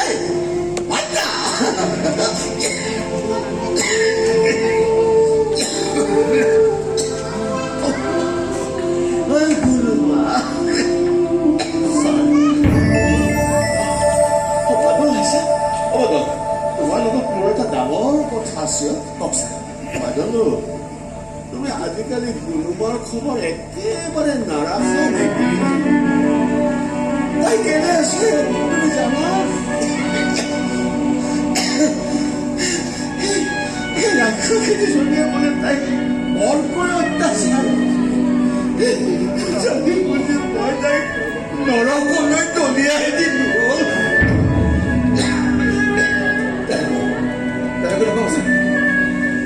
এই বাচ্চা তুমি আজিকালি গুৰুমাৰ খবৰ একেবাৰে নাৰাখা নেকি তাই কেনে আছে তুমি জানা ৰাক্ষসীজনীয়ে বোলে তাইক বৰকৈ অত্যাচাৰ জানি বুজি মই তাইক নৰকলৈ দলিয়াই দিলো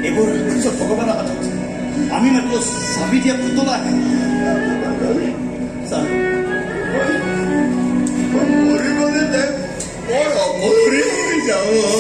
এইবোৰ চব ভগৱানৰ হাতত আমি মাত্ৰ চাবি দিয়া পুতলা মৰিবলৈ বৰ অপৰি হৈ যাওঁ